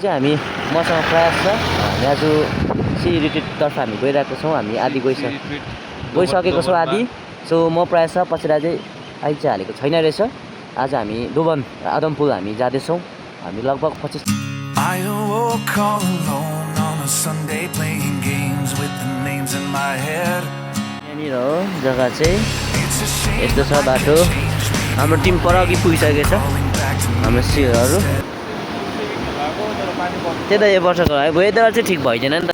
चाहिँ हामी मसँग प्रयास छ आज सी रिट्रिटतर्फ हामी गइरहेको छौँ हामी आदि गइसकेको छौँ आदि सो म प्रयास छ पछि चाहिँ आइ चाहिँ हालेको छैन रहेछ आज हामी दोबन आदमपुर हामी जाँदैछौँ हामी लगभग 25 यहाँनिर हो जग्गा चाहिँ यस्तो छ बाटो हाम्रो टिम पर अघि पुगिसकेको छ हाम्रो सिरहरू त्यही त यो वर्षको है वेदर चाहिँ ठिक भइदिएन नि त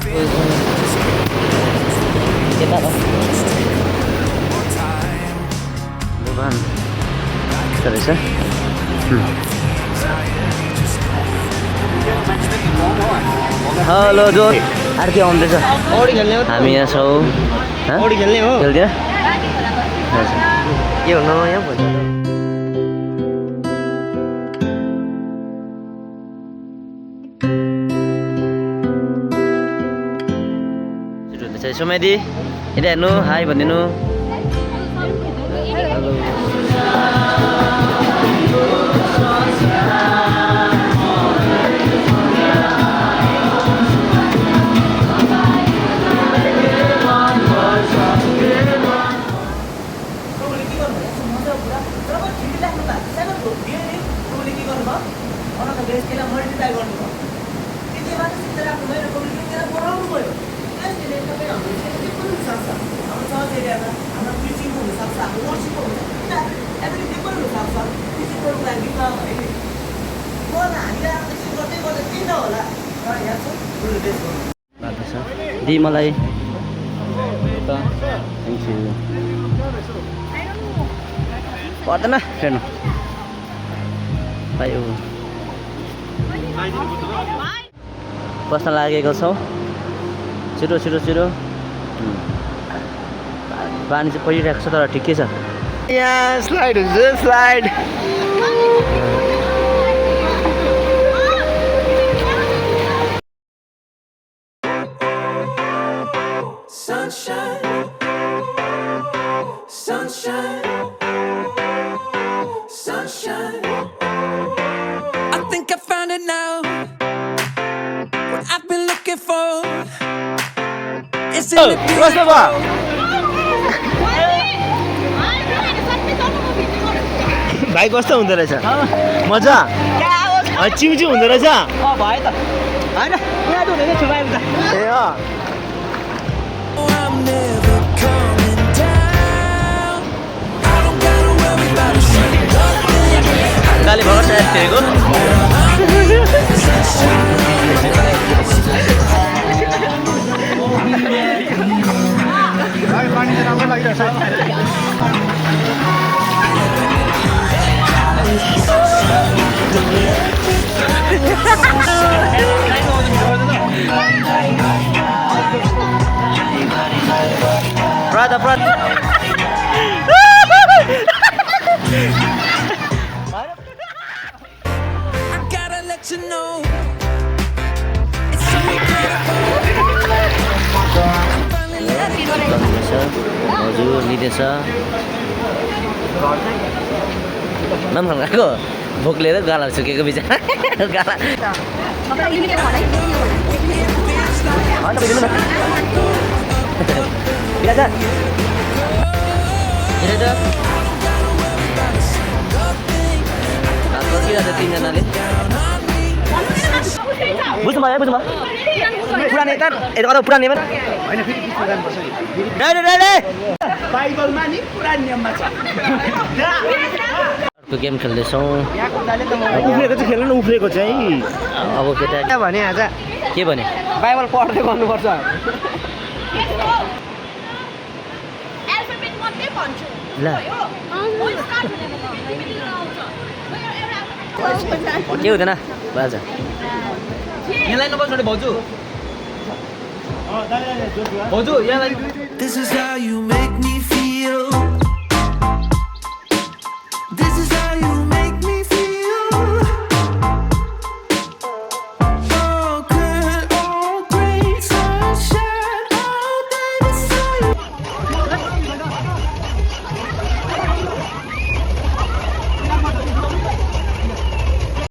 रहेछ हेलो जो अर्कै आउँदैछ हामी यहाँ छौँ खेल्ने हो खेल्दिन के हुनु यहाँ भन्छ सुमेदी यता हेर्नु हाई भनिदिनु दि मलाई पर्दैन फेर्नु बस्न लागेको छौँ छिटो छिटो छिटो पानी चाहिँ परिरहेको छ तर ठिकै छ यहाँ स्लाइड हुन्छ स्लाइड भाइ कस्तो हुँदो रहेछ मजा चिउचिउ हुँदो रहेछ भयो त होइन ए गाली भर्खर सायद फेरेको पानी चाहिँ राम्रो लागिरहेछ हजुर लिँदैछ नाम खाएको भोक लिएर गाला सुकेको बिचरा गाला तिनजनाले बुझ्नु भयो बुझ्नु भयो पुरानो पुरानो अर्को गेम खेल्दैछौँ उफ्रेको चाहिँ खेल्नु न उफ्रेको चाहिँ अब केटा भने आज के भने बाइबल पढ्दै गर्नुपर्छ ल के हुँदैन बाजा यहाँलाई नबस्नु भाउजू भाउजू यहाँलाई This is how you make me feel